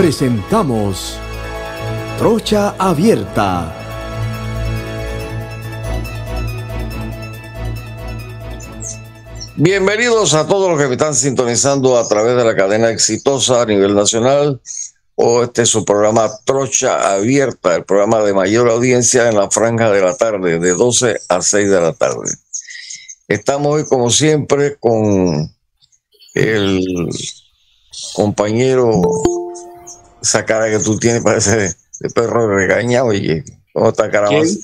Presentamos Trocha Abierta. Bienvenidos a todos los que me están sintonizando a través de la cadena exitosa a nivel nacional. Este es su programa Trocha Abierta, el programa de mayor audiencia en la franja de la tarde, de 12 a 6 de la tarde. Estamos hoy, como siempre, con el compañero, esa cara que tú tienes parece de perro regañado. Oye, ¿cómo está Carabas?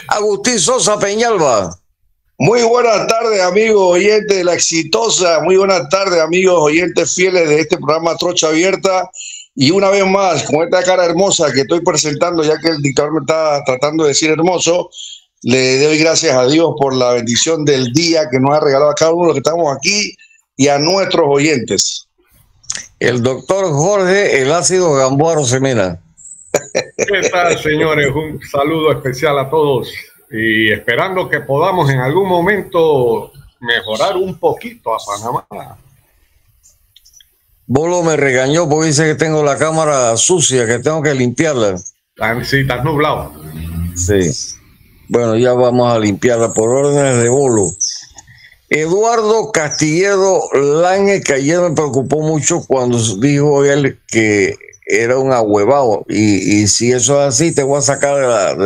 Agustín Sosa Peñalba. Muy buenas tardes, amigos oyentes de La Exitosa. Muy buenas tardes, amigos oyentes fieles de este programa Trocha Abierta. Y una vez más, con esta cara hermosa que estoy presentando, ya que el dictador me está tratando de decir hermoso, le doy gracias a Dios por la bendición del día que nos ha regalado a cada uno de los que estamos aquí y a nuestros oyentes. El doctor Jorge El Ácido Gamboa Rosemena. ¿Qué tal, señores? Un saludo especial a todos. Y esperando que podamos en algún momento mejorar un poquito a Panamá. Bolo me regañó porque dice que tengo la cámara sucia, que tengo que limpiarla. Sí, estás nublado. Sí. Bueno, ya vamos a limpiarla por órdenes de Bolo. Eduardo Castillejo Lange, que ayer me preocupó mucho cuando dijo él que era un ahuevado. Y si eso es así, te voy a sacar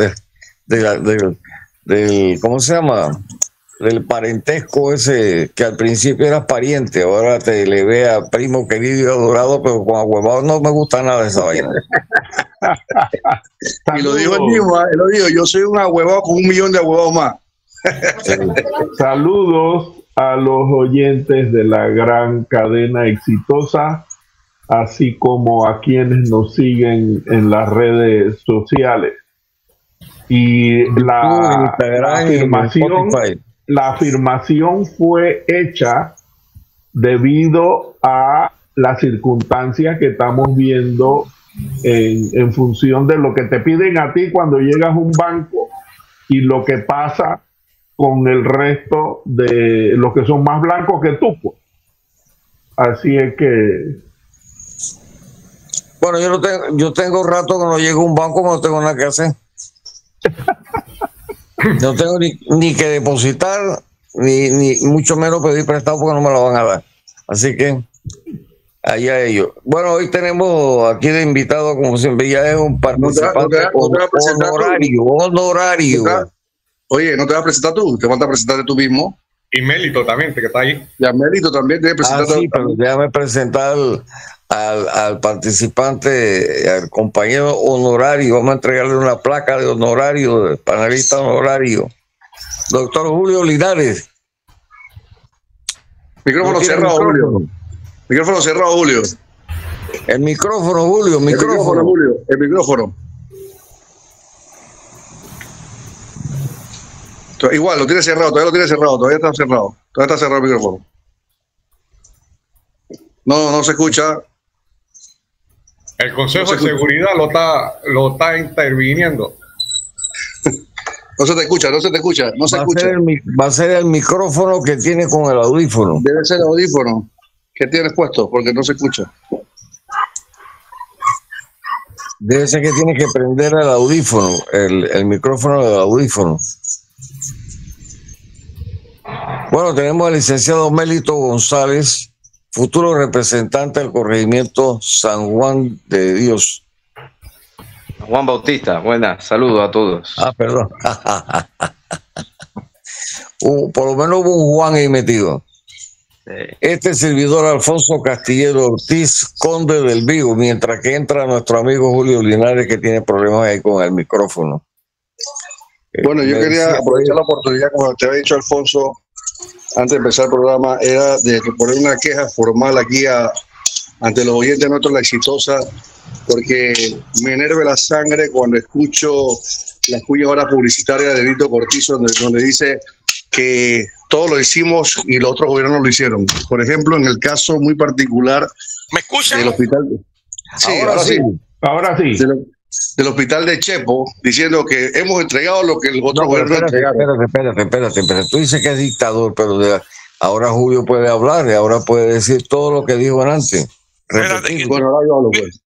del ¿cómo se llama? Del parentesco ese, que al principio eras pariente, ahora te le ve a primo querido y adorado, pero con ahuevado no me gusta nada de esa vaina. Y lo dijo él mismo, él lo dijo, yo soy un ahuevado con 1 millón de ahuevados más. Saludos a los oyentes de la gran cadena exitosa, así como a quienes nos siguen en las redes sociales. Y la afirmación fue hecha debido a las circunstancias que estamos viendo en función de lo que te piden a ti cuando llegas a un banco y lo que pasa con el resto de los que son más blancos que tú, pues. Así es que... Bueno, yo tengo rato que no llego a un banco, no tengo nada que hacer. No tengo ni que depositar, ni mucho menos pedir prestado porque no me lo van a dar. Así que allá ellos. Bueno, hoy tenemos aquí de invitado, como siempre, ya es un participante honorario. Oye, ¿no te vas a presentar tú? ¿Te vas a presentar tú mismo? Y Mélito también, que está ahí. Y a Mélito también te presentar. Sí, pero déjame presentar al participante, al compañero honorario. Vamos a entregarle una placa de honorario, de panelista honorario. Doctor Julio Linares. Micrófono cerrado, Julio. Micrófono cerrado, Julio. El micrófono, Julio. El micrófono. Igual, lo tiene cerrado, todavía está cerrado el micrófono. No se escucha. El Consejo de Seguridad lo está interviniendo. No se te escucha. Va a ser el micrófono que tiene con el audífono. Debe ser el audífono que tienes puesto, porque no se escucha. Debe ser que tiene que prender el audífono, el micrófono del audífono. Bueno, tenemos al licenciado Mélito González, futuro representante del corregimiento San Juan de Dios. Juan Bautista, buenas, saludos a todos. Perdón. Por lo menos hubo un Juan ahí metido. Este servidor Alfonso Castillejo Ortiz, conde del Vigo, mientras que entra nuestro amigo Julio Linares, que tiene problemas ahí con el micrófono. Bueno, yo quería aprovechar la oportunidad, como te había dicho Alfonso, antes de empezar el programa, era de poner una queja formal aquí ante los oyentes nuestros, La Exitosa, porque me enerve la sangre cuando escucho las cuñas horas publicitarias de Vito Cortizo, donde dice que todo lo hicimos y los otros gobiernos lo hicieron. Por ejemplo, en el caso muy particular del hospital. Sí, ahora sí. Del hospital de Chepo, diciendo que hemos entregado lo que el otro gobierno entregaron. Espérate. Tú dices que es dictador, pero ahora Julio puede hablar y ahora puede decir todo lo que dijo antes. repetir. Bueno, ahora yo hablo, pues.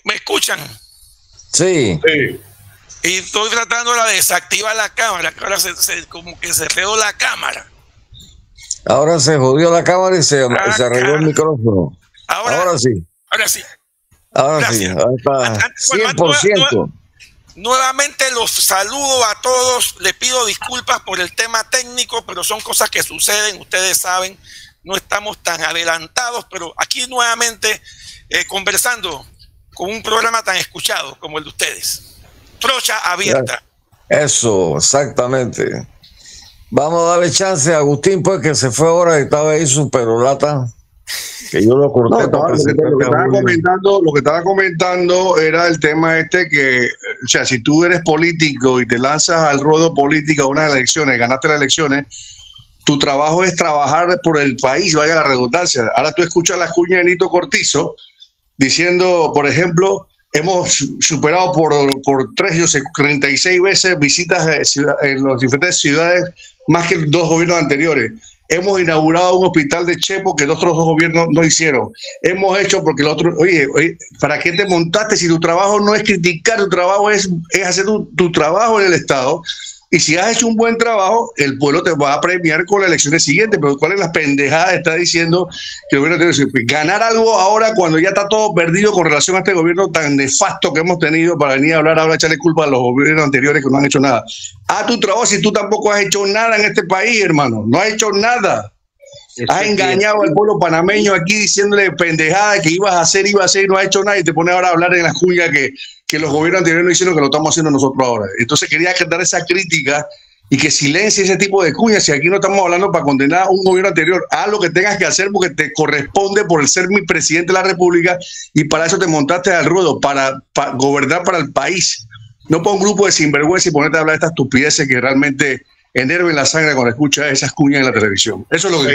¿Me escuchan? Sí. Sí. Y estoy tratando de desactivar la cámara, que ahora como que se quedó la cámara. Ahora se jodió la cámara y se arregló el micrófono. Ahora sí. Ahora sí. Ahora sí. Ahora está 100%. Nuevamente los saludo a todos. Les pido disculpas por el tema técnico, pero son cosas que suceden. Ustedes saben, no estamos tan adelantados, pero aquí nuevamente conversando con un programa tan escuchado como el de ustedes. Trocha abierta. Eso, exactamente. Vamos a darle chance a Agustín, pues, que se fue ahora y estaba ahí su perolata, que yo lo corté. No, lo que estaba comentando era el tema que, o sea, si tú eres político y te lanzas al ruedo político a unas elecciones, ganaste las elecciones, tu trabajo es trabajar por el país, vaya la redundancia. Ahora tú escuchas la cuña de Nito Cortizo diciendo, por ejemplo, hemos superado por 36 veces visitas en las diferentes ciudades, más que 2 gobiernos anteriores. Hemos inaugurado un hospital de Chepo que los otros 2 gobiernos no hicieron. Hemos hecho porque el otro, oye, ¿para qué te montaste si tu trabajo no es criticar? Tu trabajo es hacer tu trabajo en el Estado. Y si has hecho un buen trabajo, el pueblo te va a premiar con las elecciones siguientes. Pero ¿cuál es la pendejada? Está diciendo que el gobierno tiene que ganar algo ahora cuando ya está todo perdido con relación a este gobierno tan nefasto que hemos tenido para venir a hablar ahora, echarle culpa a los gobiernos anteriores que no han hecho nada. Haz tu trabajo si tú tampoco has hecho nada en este país, hermano. No has hecho nada. Has engañado al pueblo panameño aquí diciéndole pendejada que iba a hacer y no has hecho nada y te pones ahora a hablar en la cuña que los gobiernos anteriores no hicieron, que lo estamos haciendo nosotros ahora. Entonces quería dar esa crítica y que silencie ese tipo de cuñas. Si aquí no estamos hablando para condenar a un gobierno anterior, haz lo que tengas que hacer porque te corresponde por el ser mi presidente de la República y para eso te montaste al ruedo, para gobernar para el país. No para un grupo de sinvergüenza y ponerte a hablar de estas estupideces que realmente enerven la sangre cuando escuchas esas cuñas en la televisión. Eso es lo que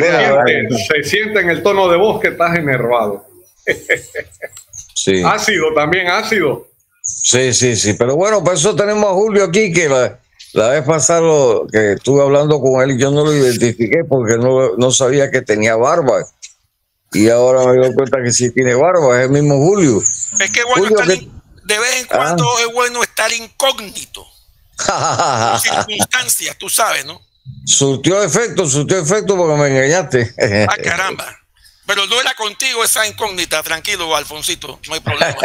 se siente en el tono de voz que estás enervado. Sí. Ácido también, ácido. Sí. Pero bueno, por eso tenemos a Julio aquí, que la vez pasada que estuve hablando con él, yo no lo identifiqué porque no sabía que tenía barba. Y ahora me doy cuenta que sí tiene barba, es el mismo Julio. Es que bueno, Julio, de vez en cuando es bueno estar incógnito. Por circunstancias, tú sabes, ¿no? Surtió efecto porque me engañaste. Ah, caramba. Pero no era contigo esa incógnita, tranquilo, Alfonsito, no hay problema.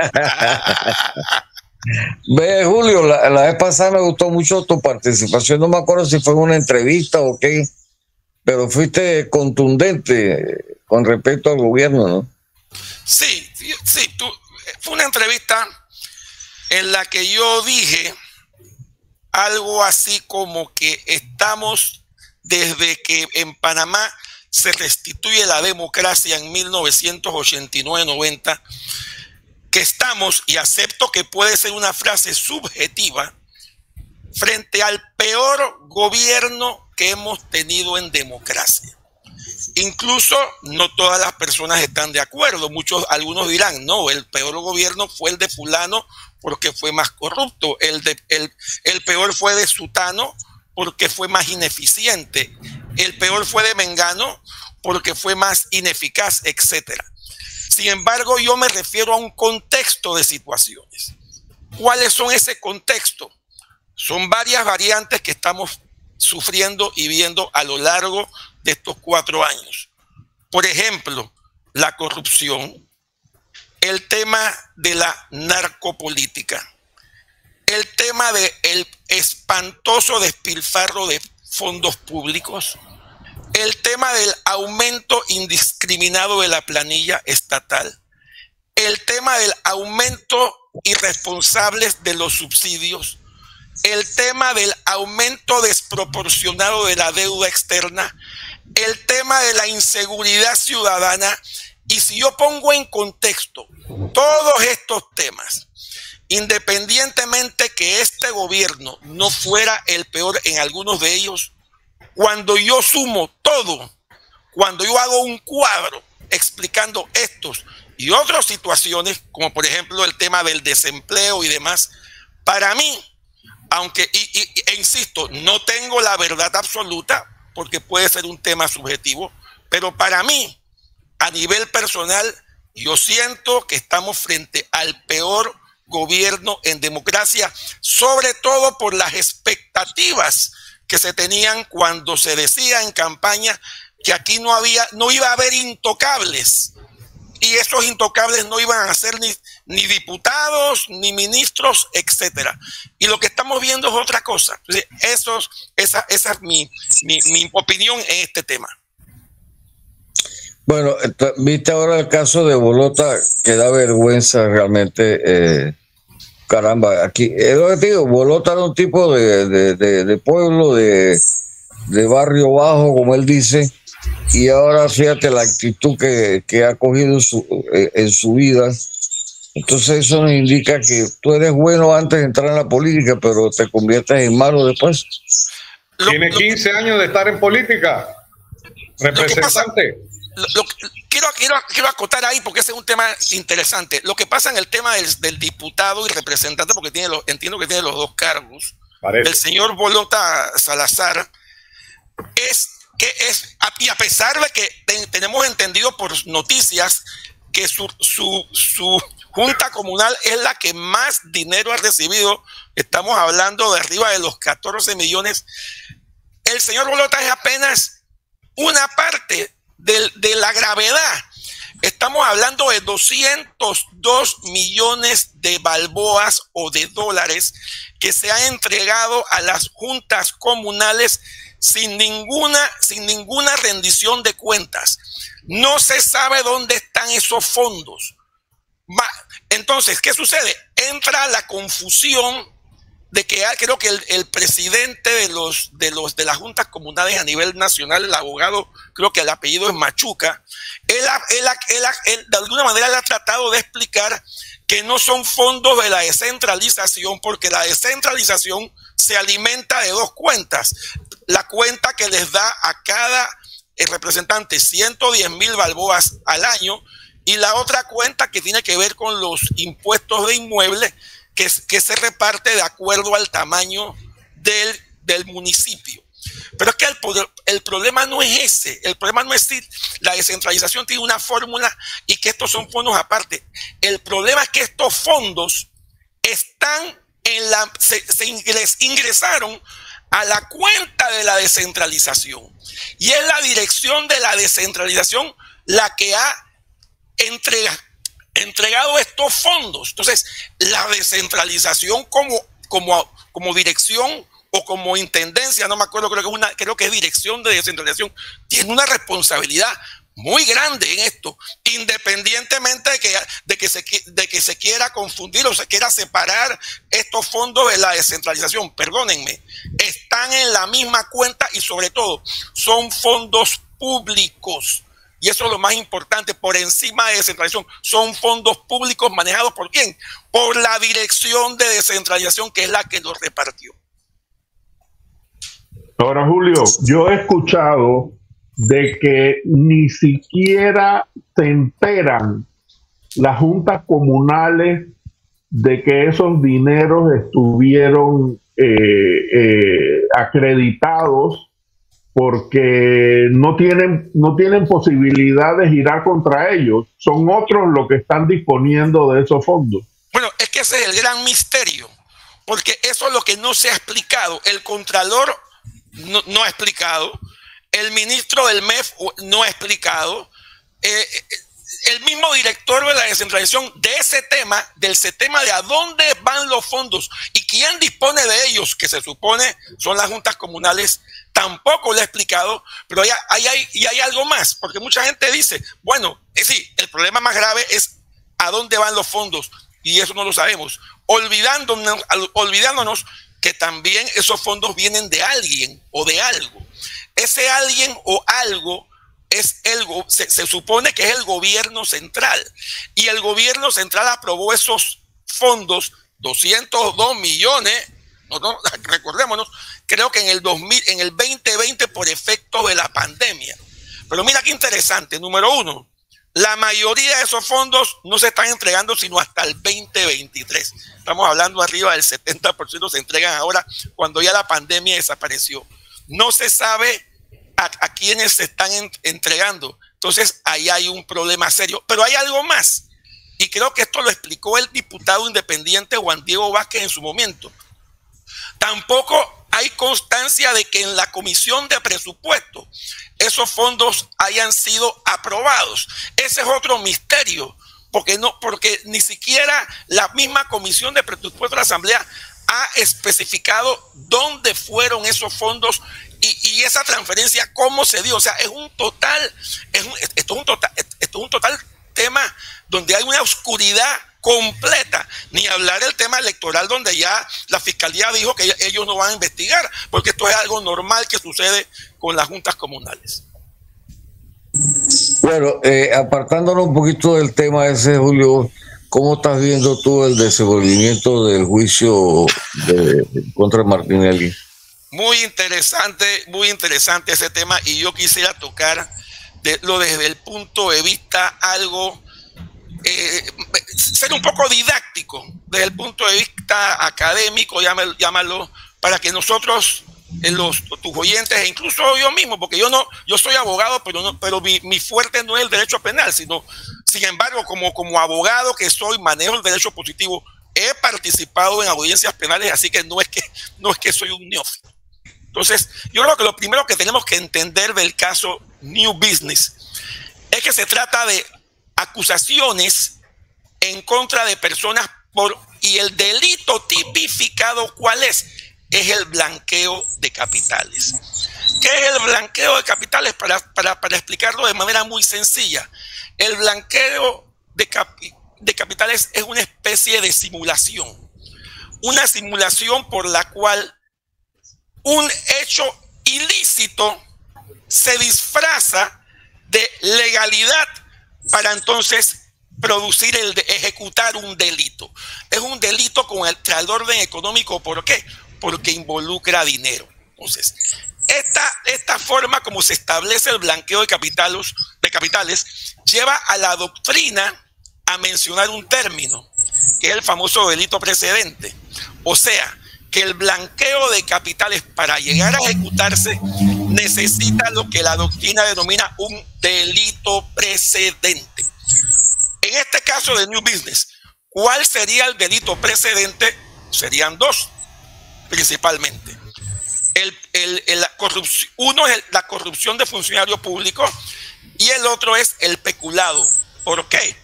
Ve, Julio, la vez pasada me gustó mucho tu participación, no me acuerdo si fue en una entrevista o qué, pero fuiste contundente con respecto al gobierno, ¿no? Sí, fue una entrevista en la que yo dije algo así como que estamos desde que en Panamá se restituye la democracia en 1989-90, que estamos, y acepto que puede ser una frase subjetiva, frente al peor gobierno que hemos tenido en democracia. Incluso no todas las personas están de acuerdo. Algunos dirán, no, el peor gobierno fue el de fulano porque fue más corrupto. El peor fue de sutano porque fue más ineficiente. El peor fue de mengano porque fue más ineficaz, etc. Sin embargo, yo me refiero a un contexto de situaciones. ¿Cuáles son ese contexto? Son varias variantes que estamos sufriendo y viendo a lo largo de estos 4 años. Por ejemplo, la corrupción, el tema de la narcopolítica, el tema del espantoso despilfarro de fondos públicos, el tema del aumento indiscriminado de la planilla estatal, el tema del aumento irresponsable de los subsidios, el tema del aumento desproporcionado de la deuda externa, el tema de la inseguridad ciudadana. Y si yo pongo en contexto todos estos temas, independientemente que este gobierno no fuera el peor en algunos de ellos, cuando yo sumo todo, cuando yo hago un cuadro explicando estos y otras situaciones, como por ejemplo el tema del desempleo y demás, para mí, aunque, insisto, no tengo la verdad absoluta, porque puede ser un tema subjetivo, pero para mí, a nivel personal, yo siento que estamos frente al peor gobierno en democracia, sobre todo por las expectativas que se tenían cuando se decía en campaña que aquí no iba a haber intocables, y esos intocables no iban a ser ni diputados, ni ministros, etcétera. Y lo que estamos viendo es otra cosa. Esa es mi opinión en este tema. Bueno, viste ahora el caso de Bolota, que da vergüenza realmente. Caramba, aquí es lo que te digo, Bolota era un tipo de pueblo, de barrio bajo, como él dice, y ahora fíjate la actitud que ha cogido en su vida. Entonces eso nos indica que tú eres bueno antes de entrar en la política, pero te conviertes en malo después. Tiene 15 años de estar en política, representante. Quiero acotar ahí porque ese es un tema interesante. Lo que pasa en el tema del diputado y representante, porque entiendo que tiene los dos cargos, el señor Bolota Salazar, y a pesar de que tenemos entendido por noticias que su junta comunal es la que más dinero ha recibido, estamos hablando de arriba de los 14 millones, el señor Bolota es apenas una parte de la gravedad. Estamos hablando de 202 millones de balboas o de dólares que se han entregado a las juntas comunales sin ninguna rendición de cuentas. No se sabe dónde están esos fondos. Entonces, ¿qué sucede? Entra la confusión de que creo que el presidente de las juntas comunales a nivel nacional, el abogado, creo que el apellido es Machuca, él de alguna manera le ha tratado de explicar que no son fondos de la descentralización, porque la descentralización se alimenta de dos cuentas. La cuenta que les da a cada representante 110,000 balboas al año, y la otra cuenta que tiene que ver con los impuestos de inmuebles, que se reparte de acuerdo al tamaño del municipio. Pero es que el problema no es ese. El problema no es si la descentralización tiene una fórmula y que estos son fondos aparte. El problema es que estos fondos están ingresaron a la cuenta de la descentralización. Y es la dirección de la descentralización la que ha entregado estos fondos. Entonces, la descentralización como dirección o como intendencia, no me acuerdo, creo que es dirección de descentralización, tiene una responsabilidad muy grande en esto, independientemente de que se quiera confundir o se quiera separar estos fondos de la descentralización. Perdónenme, están en la misma cuenta y sobre todo son fondos públicos. Y eso es lo más importante, por encima de descentralización. Son fondos públicos manejados ¿por quién? Por la dirección de descentralización, que es la que los repartió. Ahora, Julio, yo he escuchado de que ni siquiera se enteran las juntas comunales de que esos dineros estuvieron acreditados, porque no tienen posibilidad de girar contra ellos. Son otros los que están disponiendo de esos fondos. Bueno, es que ese es el gran misterio, porque eso es lo que no se ha explicado. El Contralor no ha explicado, el ministro del MEF no ha explicado, el mismo director de la descentralización de ese tema, del tema de a dónde van los fondos y quién dispone de ellos, que se supone son las juntas comunales, tampoco lo ha explicado. Pero hay algo más, porque mucha gente dice, bueno, sí, el problema más grave es a dónde van los fondos, y eso no lo sabemos, olvidándonos que también esos fondos vienen de alguien o de algo. Ese alguien o algo se supone que es el gobierno central, y el gobierno central aprobó esos fondos, 202 millones, recordémonos, creo que en el 2020 por efecto de la pandemia. Pero mira qué interesante, número uno, la mayoría de esos fondos no se están entregando sino hasta el 2023. Estamos hablando arriba del 70% se entregan ahora, cuando ya la pandemia desapareció. No se sabe a quiénes se están entregando. Entonces, ahí hay un problema serio. Pero hay algo más, y creo que esto lo explicó el diputado independiente Juan Diego Vázquez en su momento. Tampoco hay constancia de que en la Comisión de Presupuesto esos fondos hayan sido aprobados. Ese es otro misterio, porque ni siquiera la misma Comisión de Presupuesto de la Asamblea ha especificado dónde fueron esos fondos y esa transferencia, cómo se dio. O sea, esto es un total tema donde hay una oscuridad completa, ni hablar del tema electoral, donde ya la fiscalía dijo que ellos no van a investigar, porque esto es algo normal que sucede con las juntas comunales. Bueno, apartándonos un poquito del tema ese, Julio, ¿cómo estás viendo tú el desenvolvimiento del juicio contra Martinelli? Muy interesante ese tema, y yo quisiera tocar desde el punto de vista algo, ser un poco didáctico, desde el punto de vista académico, llámalo, para que nosotros, tus oyentes, e incluso yo mismo, porque yo soy abogado, pero mi fuerte no es el derecho penal, sino, sin embargo, como abogado que soy, manejo el derecho positivo, he participado en audiencias penales, así que no es que soy un neófito. Entonces, yo creo que lo primero que tenemos que entender del caso New Business es que se trata de acusaciones en contra de personas y el delito tipificado, ¿cuál es? Es el blanqueo de capitales. ¿Qué es el blanqueo de capitales? Para explicarlo de manera muy sencilla, el blanqueo de capitales es una especie de simulación. Una simulación por la cual un hecho ilícito se disfraza de legalidad para entonces ejecutar un delito. Es un delito contra el orden económico. ¿Por qué? Porque involucra dinero. Entonces, esta forma como se establece el blanqueo de capitales lleva a la doctrina a mencionar un término, que es el famoso delito precedente. O sea, que el blanqueo de capitales, para llegar a ejecutarse, necesita lo que la doctrina denomina un delito precedente. En este caso de New Business, ¿cuál sería el delito precedente? Serían dos, principalmente. Uno es la corrupción de funcionarios públicos y el otro es el peculado. ¿Por qué?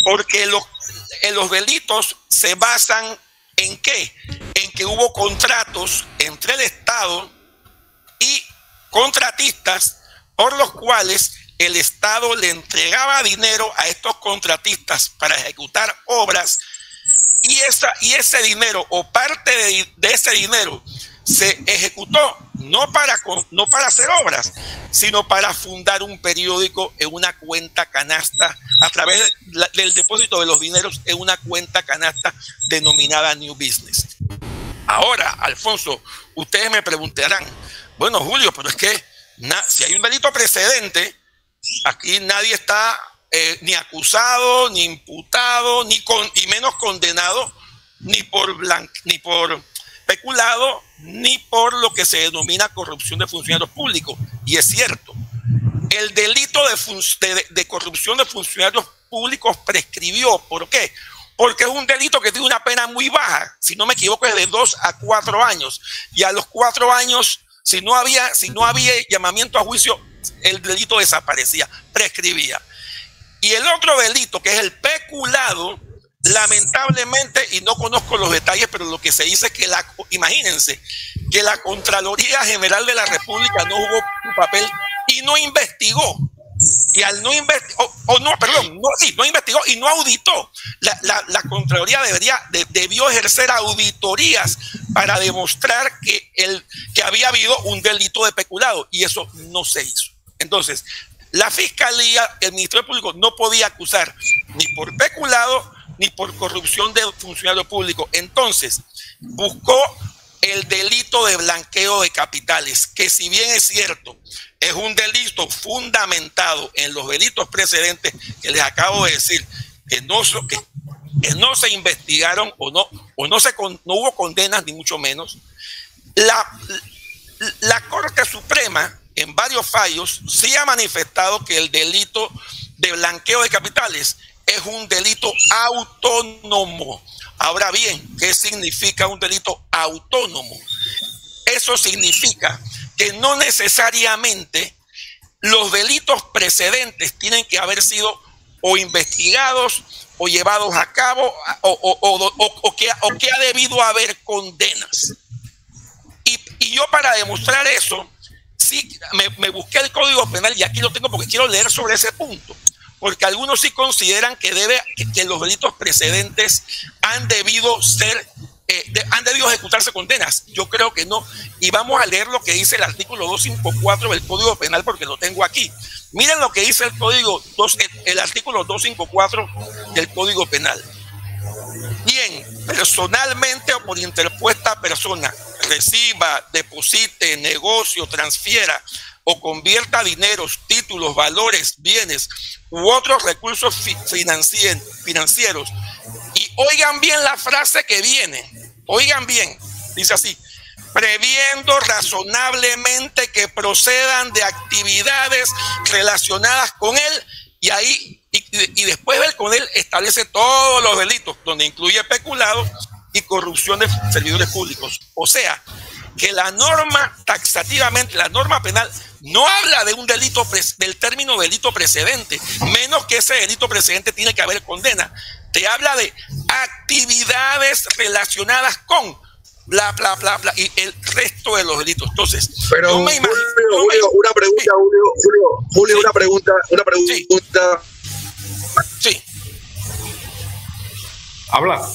Porque los delitos se basan ¿en qué? En que hubo contratos entre el Estado y contratistas por los cuales el Estado le entregaba dinero a estos contratistas para ejecutar obras, y ese dinero o parte de ese dinero se ejecutó no para hacer obras, sino para fundar un periódico en una cuenta canasta a través del depósito de los dineros en una cuenta canasta denominada New Business. Ahora, Alfonso, ustedes me preguntarán, bueno, Julio, pero es que si hay un delito precedente, aquí nadie está ni acusado, ni imputado, y menos condenado, ni por peculado, ni por lo que se denomina corrupción de funcionarios públicos. Y es cierto, el delito de corrupción de funcionarios públicos prescribió. ¿Por qué? Porque es un delito que tiene una pena muy baja, si no me equivoco es de 2 a 4 años, y a los 4 años, si no había llamamiento a juicio, el delito desaparecía, prescribía. Y el otro delito, que es el peculado, lamentablemente, y no conozco los detalles, pero lo que se dice es que imagínense, que la Contraloría General de la República no jugó su papel y no investigó. Y al no investigar, no investigó y no auditó. La Contraloría debió ejercer auditorías para demostrar que había habido un delito de peculado, y eso no se hizo. Entonces, la Fiscalía, el Ministerio Público no podía acusar ni por peculado ni por corrupción de funcionario público. Entonces, buscó el delito de blanqueo de capitales, que si bien es cierto, es un delito fundamentado en los delitos precedentes que les acabo de decir, que no se investigaron o no hubo condenas, ni mucho menos. La Corte Suprema en varios fallos, sí ha manifestado que el delito de blanqueo de capitales es un delito autónomo. Ahora bien, ¿qué significa un delito autónomo? Eso significa que no necesariamente los delitos precedentes tienen que haber sido o investigados o llevados a cabo o que ha debido haber condenas. Y yo, para demostrar eso, sí me busqué el Código Penal, y aquí lo tengo porque quiero leer sobre ese punto, porque algunos sí consideran que los delitos precedentes han debido ejecutarse condenas. Yo creo que no. Y vamos a leer lo que dice el artículo 254 del Código Penal, porque lo tengo aquí. Miren lo que dice el artículo 254 del Código Penal. Bien, personalmente o por interpuesta persona, reciba, deposite, negocio, transfiera o convierta dineros, títulos, valores, bienes u otros recursos financieros. Y oigan bien la frase que viene, oigan bien, dice así: previendo razonablemente que procedan de actividades relacionadas con él, y ahí, y después del con él establece todos los delitos, donde incluye peculado y corrupción de servidores públicos. O sea, que la norma, taxativamente, la norma penal, no habla de un delito, del término delito precedente, menos que ese delito precedente tiene que haber condena. Te habla de actividades relacionadas con bla, bla, bla, bla, y el resto de los delitos. Entonces, pero yo me imagino, Julio, una pregunta, Julio, sí. una pregunta. Sí. Habla.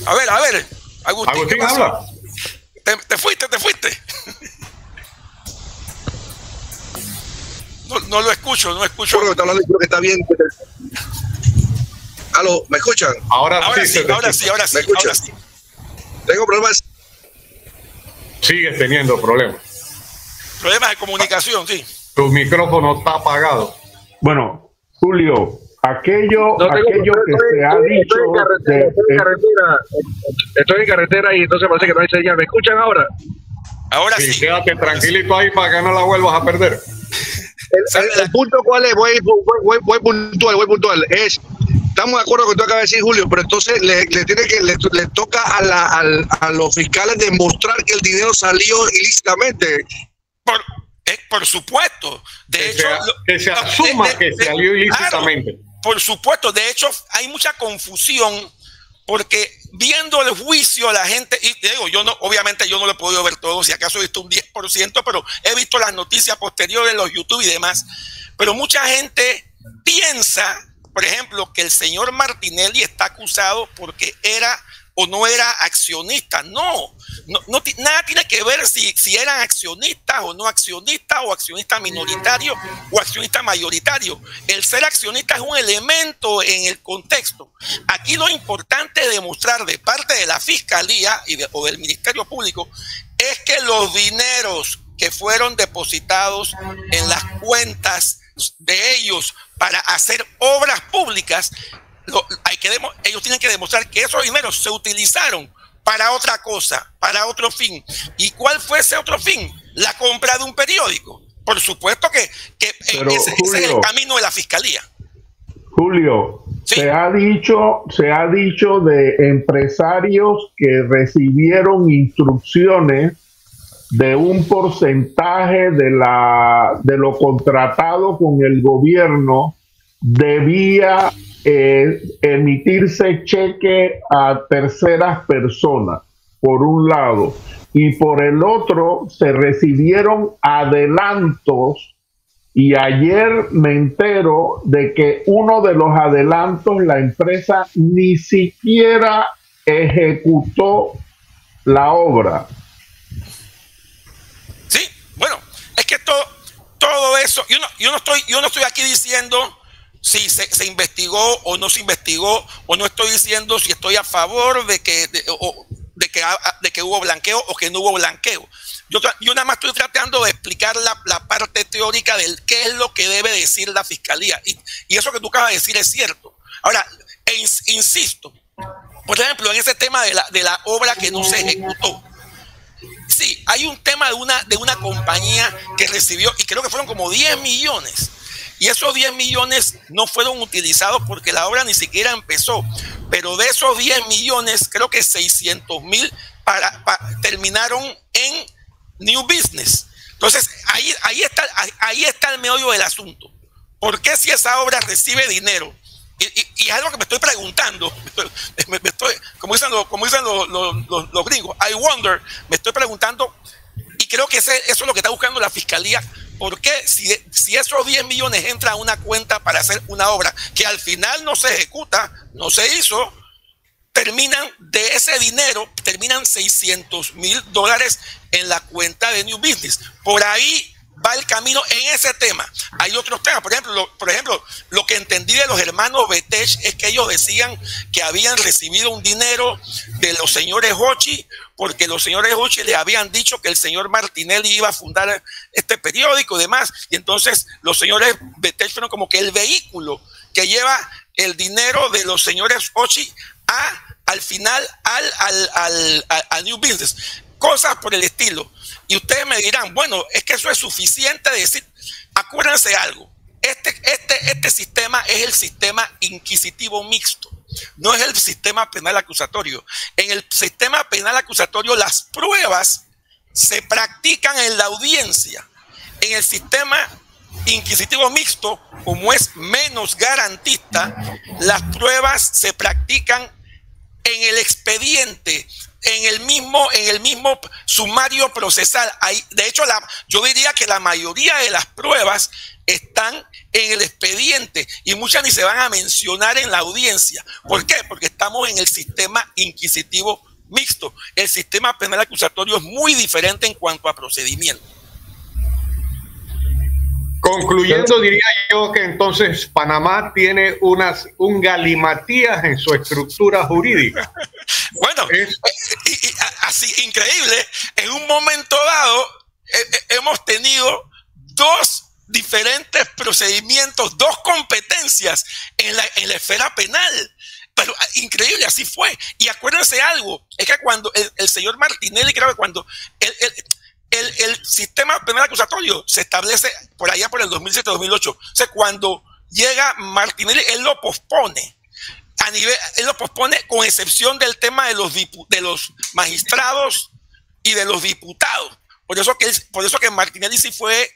A ver, Agustín, habla. Te fuiste. No lo escucho, no escucho. Creo que está hablando y creo que está bien. Aló, ¿me escuchan? Ahora sí. ¿Me escuchan? Sí. Tengo problemas. Sigues teniendo problemas. Problemas de comunicación, sí. Tu micrófono está apagado. Bueno, Julio, aquello que se ha dicho... Estoy en carretera y entonces parece que no hay señal. ¿Me escuchan ahora? Ahora sí. Quédate tranquilito ahí para que no la vuelvas a perder. El punto, ¿cuál es? Voy puntual. Estamos de acuerdo con lo que tú acabas de decir, Julio, pero entonces le toca a los fiscales demostrar que el dinero salió ilícitamente. Por supuesto. De hecho, que se asuma que salió ilícitamente. Claro, por supuesto. De hecho, hay mucha confusión, porque viendo el juicio la gente, y digo, obviamente yo no lo he podido ver todo, si acaso he visto un 10%, pero he visto las noticias posteriores, los YouTube y demás. Pero mucha gente piensa, por ejemplo, que el señor Martinelli está acusado porque era o no era accionista. No, nada tiene que ver si eran accionistas o no accionistas, o accionista minoritario o accionista mayoritario. El ser accionista es un elemento en el contexto. Aquí lo importante de demostrar de parte de la Fiscalía o del Ministerio Público es que los dineros que fueron depositados en las cuentas de ellos para hacer obras públicas, ellos tienen que demostrar que esos dineros se utilizaron para otra cosa, para otro fin. ¿Y cuál fue ese otro fin? La compra de un periódico. Por supuesto que ese es el camino de la Fiscalía. Julio, ¿sí? se ha dicho de empresarios que recibieron instrucciones de un porcentaje de lo contratado con el gobierno debía emitirse cheque a terceras personas, por un lado, y por el otro se recibieron adelantos, y ayer me entero de que uno de los adelantos la empresa ni siquiera ejecutó la obra. Sí, bueno, es que todo eso, yo no estoy aquí diciendo si se investigó o no se investigó, o no estoy diciendo si estoy a favor de que hubo blanqueo o que no hubo blanqueo. Yo nada más estoy tratando de explicar la parte teórica del qué es lo que debe decir la Fiscalía. Y eso que tú acabas de decir es cierto. Ahora, insisto, por ejemplo, en ese tema de la obra que no se ejecutó, Sí, hay un tema de una compañía que recibió, y creo que fueron como 10 millones. Y esos 10 millones no fueron utilizados porque la obra ni siquiera empezó. Pero de esos 10 millones, creo que 600,000 terminaron en New Business. Entonces, ahí está el meollo del asunto. ¿Por qué si esa obra recibe dinero? Y es algo que me estoy preguntando, como dicen los gringos, I wonder, me estoy preguntando, y creo que eso es lo que está buscando la fiscalía. ¿Por qué si esos 10 millones entran a una cuenta para hacer una obra que al final no se ejecuta, no se hizo, terminan de ese dinero, terminan $600,000 en la cuenta de New Business? Por ahí va el camino en ese tema. Hay otros temas, por ejemplo, lo que entendí de los hermanos Betech es que ellos decían que habían recibido un dinero de los señores Hochi, porque los señores Hochi le habían dicho que el señor Martinelli iba a fundar este periódico y demás, y entonces los señores Betech fueron como que el vehículo que lleva el dinero de los señores Hochi al final a New Business, cosas por el estilo. Y ustedes me dirán, bueno, es que eso es suficiente de decir. Acuérdense algo, este sistema es el sistema inquisitivo mixto, no es el sistema penal acusatorio. En el sistema penal acusatorio las pruebas se practican en la audiencia. En el sistema inquisitivo mixto, como es menos garantista, las pruebas se practican en el expediente, en el mismo sumario procesal. De hecho, yo diría que la mayoría de las pruebas están en el expediente y muchas ni se van a mencionar en la audiencia. ¿Por qué? Porque estamos en el sistema inquisitivo mixto. El sistema penal acusatorio es muy diferente en cuanto a procedimiento. Concluyendo, diría yo que entonces Panamá tiene un galimatías en su estructura jurídica. Bueno, así increíble, en un momento dado hemos tenido dos diferentes procedimientos, dos competencias en la esfera penal. Pero increíble, así fue. Y acuérdense algo, es que cuando el señor Martinelli, creo que cuando el sistema penal acusatorio se establece por allá por el 2007-2008. O sea, cuando llega Martinelli, él lo pospone. Él lo pospone con excepción del tema de los magistrados y de los diputados. Por eso que Martinelli sí fue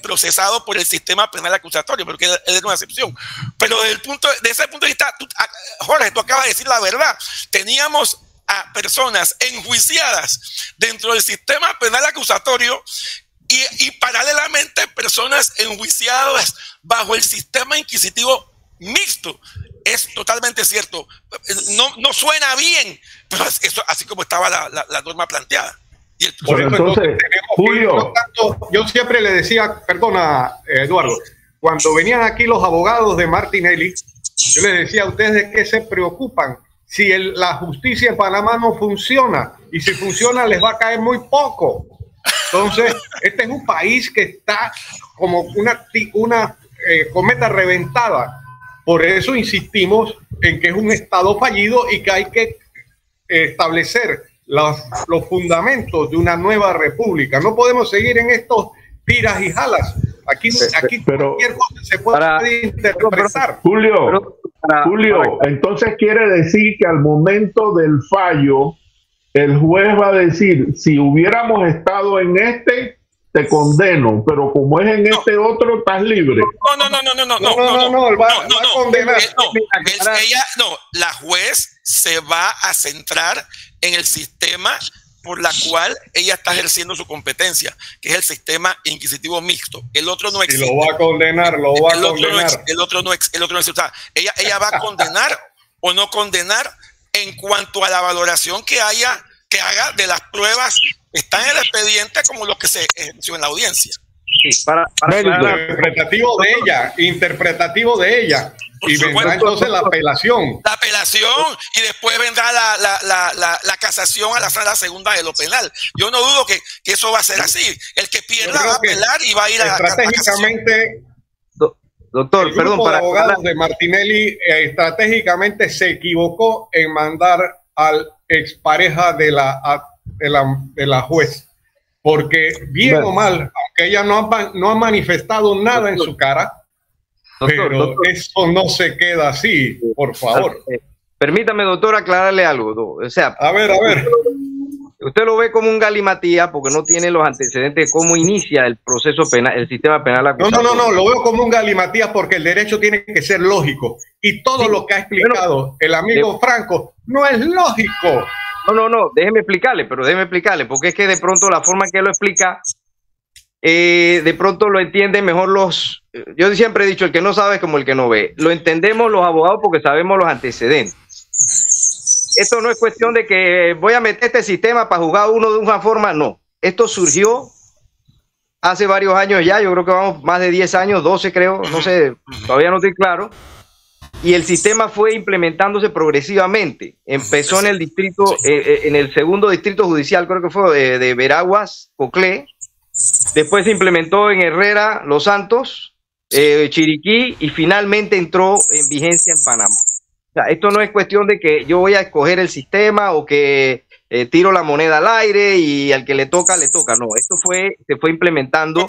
procesado por el sistema penal acusatorio, porque él era una excepción. Pero desde ese punto de vista, Jorge, tú acabas de decir la verdad. Teníamos a personas enjuiciadas dentro del sistema penal acusatorio y paralelamente personas enjuiciadas bajo el sistema inquisitivo mixto. Es totalmente cierto. No suena bien, pero eso así como estaba la norma planteada. Por eso entonces Julio, yo siempre le decía, perdona Eduardo, cuando venían aquí los abogados de Martinelli, yo les decía a ustedes de qué se preocupan si la justicia en Panamá no funciona, y si funciona les va a caer muy poco. Entonces, este es un país que está como una cometa reventada. Por eso insistimos en que es un Estado fallido y que hay que establecer los fundamentos de una nueva república. No podemos seguir en estos tiras y jalas. Aquí cualquier cosa se puede interpretar. Julio, entonces quiere decir que al momento del fallo, el juez va a decir, si hubiéramos estado en te condeno, pero como es en este otro, estás libre. No, él va a condenar. La juez se va a centrar en el sistema por la cual ella está ejerciendo su competencia, que es el sistema inquisitivo mixto. El otro no existe. Y lo va a condenar, El otro no existe. O sea, ella va a condenar o no condenar en cuanto a la valoración que haga de las pruebas que están en el expediente como lo que se ejerció en la audiencia. Sí, para interpretativo de ella. Y vendrá entonces la apelación. La apelación y después vendrá la casación a la sala segunda de lo penal. Yo no dudo que eso va a ser así. El que pierda va a apelar y va a ir a estratégicamente. Doctor, perdón, para abogados de Martinelli estratégicamente se equivocó en mandar al expareja de la juez. porque bien o mal, aunque ella no ha manifestado nada en su cara, pero eso no se queda así, por favor. Permítame, doctor, aclararle algo. O sea, a ver. Usted lo ve como un galimatía porque no tiene los antecedentes de cómo inicia el proceso penal, el sistema penal acusatorio. No, lo veo como un galimatía porque el derecho tiene que ser lógico. Y todo lo que ha explicado el amigo Franco no es lógico. No, déjeme explicarle, porque es que de pronto la forma en que lo explica, de pronto lo entienden mejor yo siempre he dicho, el que no sabe es como el que no ve. Lo entendemos los abogados porque sabemos los antecedentes. Esto no es cuestión de que voy a meter este sistema para juzgar uno de una forma, no. Esto surgió hace varios años ya, yo creo que vamos más de 10 años, 12 creo, no sé, todavía no estoy claro. Y el sistema fue implementándose progresivamente. Empezó en el distrito, en el segundo distrito judicial, creo que fue de Veraguas, Coclé. Después se implementó en Herrera, Los Santos, Chiriquí, y finalmente entró en vigencia en Panamá. O sea, esto no es cuestión de que yo voy a escoger el sistema o que tiro la moneda al aire y al que le toca, le toca. No, esto se fue implementando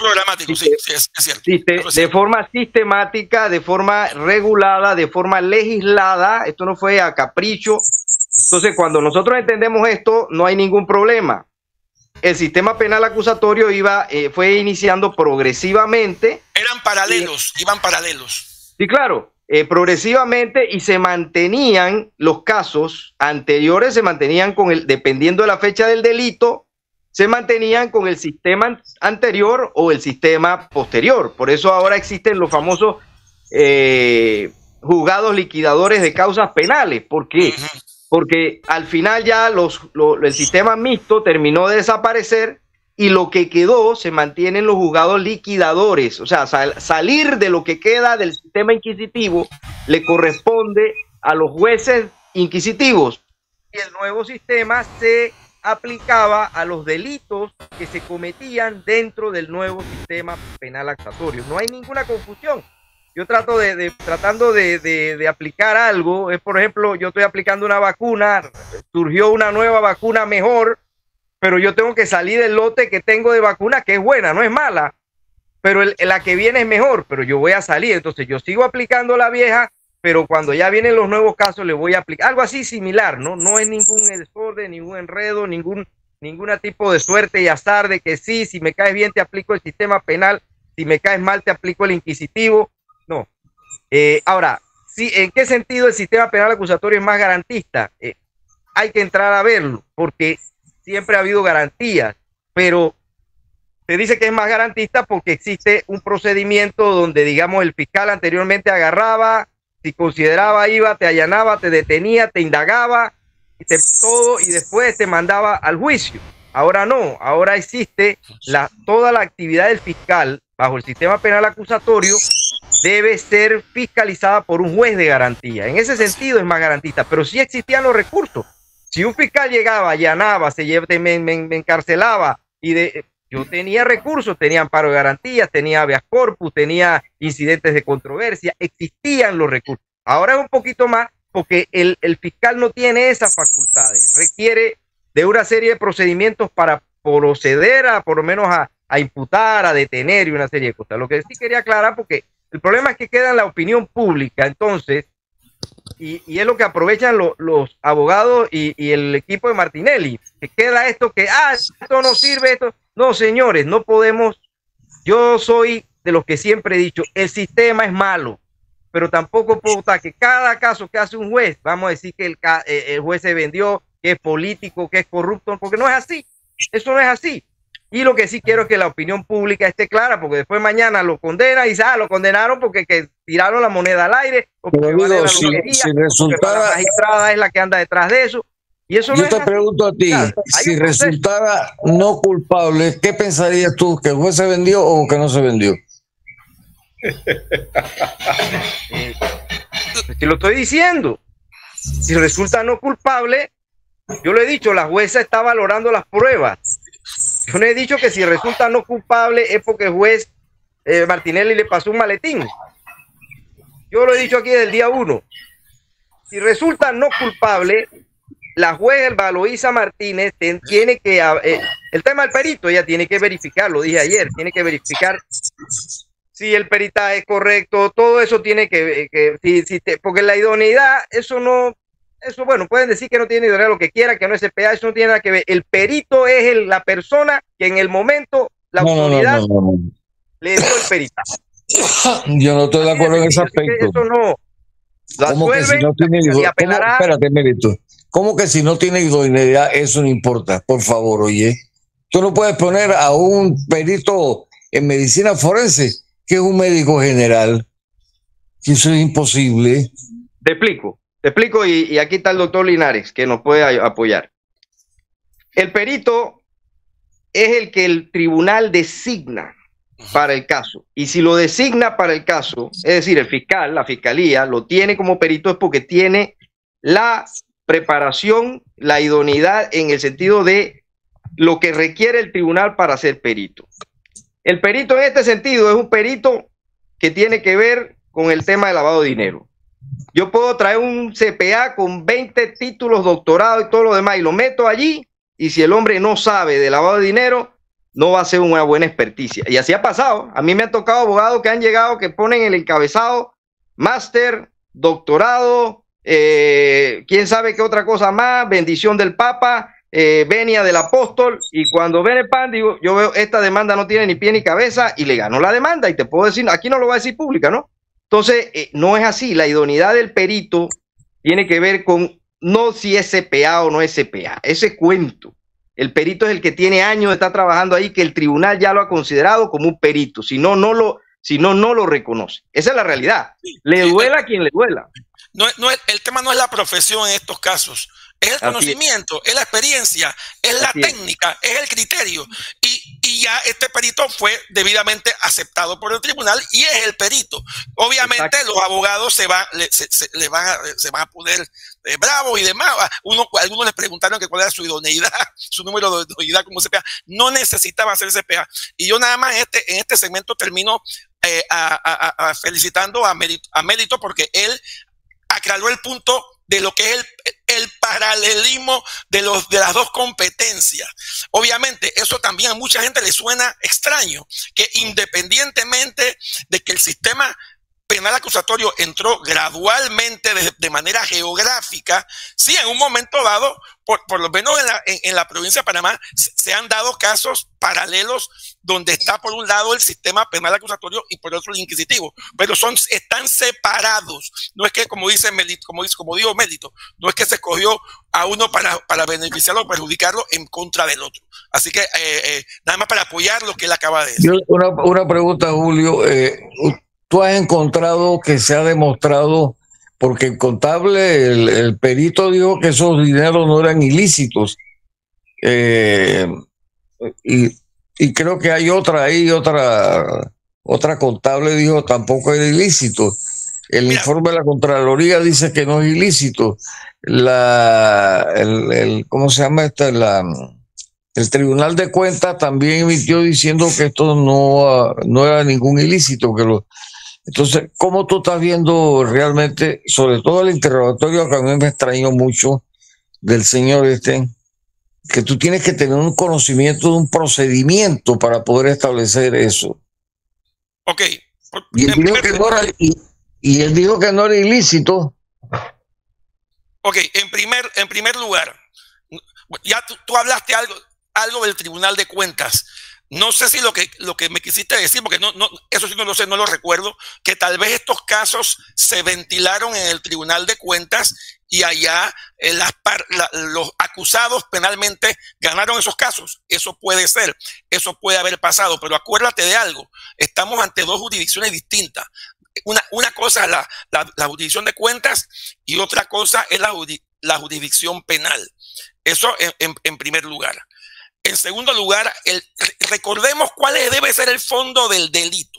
de forma sistemática, de forma regulada, de forma legislada. Esto no fue a capricho. Entonces, cuando nosotros entendemos esto, no hay ningún problema. El sistema penal acusatorio fue iniciando progresivamente. Eran paralelos, iban paralelos. Sí, claro. Progresivamente, y se mantenían los casos anteriores, se mantenían dependiendo de la fecha del delito, se mantenían con el sistema anterior o el sistema posterior. Por eso ahora existen los famosos juzgados liquidadores de causas penales. ¿Por qué? Porque al final ya el sistema mixto terminó de desaparecer y lo que quedó se mantiene en los juzgados liquidadores. O sea, salir de lo que queda del sistema inquisitivo le corresponde a los jueces inquisitivos. Y el nuevo sistema se aplicaba a los delitos que se cometían dentro del nuevo sistema penal acusatorio. No hay ninguna confusión. Yo tratando de aplicar algo, por ejemplo, yo estoy aplicando una vacuna, surgió una nueva vacuna mejor, pero yo tengo que salir del lote que tengo de vacuna, que es buena, no es mala, pero la que viene es mejor, pero yo voy a salir. Entonces yo sigo aplicando la vieja, pero cuando ya vienen los nuevos casos le voy a aplicar algo así similar, ¿no? No es ningún desorden, ningún enredo, ningún tipo de suerte y azar de que sí, si me caes bien te aplico el sistema penal, si me caes mal te aplico el inquisitivo. No. Ahora, sí, ¿en qué sentido el sistema penal acusatorio es más garantista? Hay que entrar a verlo, porque siempre ha habido garantías, pero se dice que es más garantista porque existe un procedimiento donde, digamos, el fiscal anteriormente agarraba, si consideraba iba, te allanaba, te detenía, te indagaba, todo, y después te mandaba al juicio. Ahora no, ahora existe toda la actividad del fiscal bajo el sistema penal acusatorio debe ser fiscalizada por un juez de garantía. En ese sentido es más garantista, pero sí existían los recursos. Si un fiscal llegaba, allanaba, me encarcelaba, yo tenía recursos, tenía amparo de garantías, tenía habeas corpus, tenía incidentes de controversia, existían los recursos. Ahora es un poquito más porque el fiscal no tiene esas facultades, requiere de una serie de procedimientos para proceder por lo menos a imputar, a detener y una serie de cosas. Lo que sí quería aclarar, porque el problema es que queda en la opinión pública, entonces, y es lo que aprovechan los abogados y el equipo de Martinelli, que queda esto que, esto no sirve, esto. No, señores, no podemos. Yo soy de los que siempre he dicho, el sistema es malo, pero tampoco puedo estar que cada caso que hace un juez, vamos a decir que el juez se vendió, que es político, que es corrupto, porque no es así. Eso no es así. Y lo que sí quiero es que la opinión pública esté clara, porque después mañana lo condena y dice, lo condenaron porque tiraron la moneda al aire, o porque vale la lotería, porque la magistrada es la que anda detrás de eso. Y eso yo te pregunto a ti, si resultara no culpable, ¿qué pensarías tú? ¿Que el juez se vendió o que no se vendió? Te lo estoy diciendo. Si resulta no culpable, yo lo he dicho, la jueza está valorando las pruebas. Yo no he dicho que si resulta no culpable es porque el juez Martinelli le pasó un maletín. Yo lo he dicho aquí desde el día 1. Si resulta no culpable, la juez Elba Loíza Martínez tiene que, el tema del perito, ella tiene que verificar, lo dije ayer, tiene que verificar si el peritaje es correcto, todo eso tiene porque la idoneidad, eso, bueno, pueden decir que no tiene idoneidad, lo que quiera, que no es CPA, eso no tiene nada que ver. El perito es la persona que en el momento la autoridad le dio el peritaje. Yo no estoy de acuerdo en ese aspecto. Eso no. ¿Cómo que si no tiene idoneidad? Espérate, Mérito. ¿Cómo que si no tiene idoneidad eso no importa? Por favor, oye. Tú no puedes poner a un perito en medicina forense que es un médico general. Eso es imposible. Te explico y aquí está el doctor Linares que nos puede apoyar. El perito es el que el tribunal designa para el caso. Y si lo designa para el caso, es decir, el fiscal, la fiscalía, lo tiene como perito es porque tiene la preparación, la idoneidad en el sentido de lo que requiere el tribunal para ser perito. El perito en este sentido es un perito que tiene que ver con el tema de lavado de dinero. Yo puedo traer un CPA con 20 títulos, doctorado y todo lo demás y lo meto allí y si el hombre no sabe de lavado de dinero, no va a ser una buena experticia. Y así ha pasado. A mí me han tocado abogados que han llegado que ponen el encabezado máster, doctorado, quién sabe qué otra cosa más, bendición del Papa, venia del apóstol, y cuando ven el pan, digo, yo veo esta demanda no tiene ni pie ni cabeza y le ganó la demanda y te puedo decir, aquí no lo va a decir pública, ¿no? Entonces, no es así. La idoneidad del perito tiene que ver con no si es CPA o no es CPA, ese cuento. El perito es el que tiene años de estar trabajando ahí, que el tribunal ya lo ha considerado como un perito, si no, no lo reconoce. Esa es la realidad. Le duela a quien le duela. El tema no es la profesión en estos casos, es el conocimiento, es la experiencia, es la técnica, es el criterio. Y ya este perito fue debidamente aceptado por el tribunal y es el perito. Obviamente los abogados se van a poner bravos y demás. Algunos les preguntaron que cuál era su idoneidad, su número de idoneidad como CPA. No necesitaba hacer CPA. Y yo nada más en este segmento termino felicitando a Mérito porque él aclaró el punto de lo que es el paralelismo de las dos competencias. Obviamente, eso también a mucha gente le suena extraño, que independientemente de que el sistema penal acusatorio entró gradualmente de manera geográfica, sí, en un momento dado, por lo menos en la provincia de Panamá, se han dado casos paralelos donde está por un lado el sistema penal acusatorio y por otro el inquisitivo, pero están separados. No es que, como dice Mérito, como digo Mérito, no es que se escogió a uno para beneficiarlo o perjudicarlo en contra del otro. Así que nada más para apoyar lo que él acaba de decir. Una pregunta, Julio. ¿Tú has encontrado que se ha demostrado, porque el contable, el perito dijo que esos dineros no eran ilícitos, y creo que hay otra contable dijo tampoco era ilícito. El informe de la Contraloría dice que no es ilícito. ¿Cómo se llama esta? El Tribunal de Cuentas también emitió diciendo que esto no era ningún ilícito, entonces, ¿cómo tú estás viendo realmente, sobre todo el interrogatorio que a mí me extrañó mucho del señor que tú tienes que tener un conocimiento de un procedimiento para poder establecer eso? Ok. Y él dijo que no era ilícito. Ok, en primer lugar, ya tú hablaste algo del Tribunal de Cuentas. No sé si lo que me quisiste decir, porque eso sí no lo sé, no lo recuerdo, que tal vez estos casos se ventilaron en el Tribunal de Cuentas y allá los acusados penalmente ganaron esos casos. Eso puede ser, eso puede haber pasado, pero acuérdate de algo, estamos ante dos jurisdicciones distintas. Una cosa es la jurisdicción de cuentas y otra cosa es la jurisdicción penal. Eso en primer lugar. En segundo lugar, recordemos cuál debe ser el fondo del delito.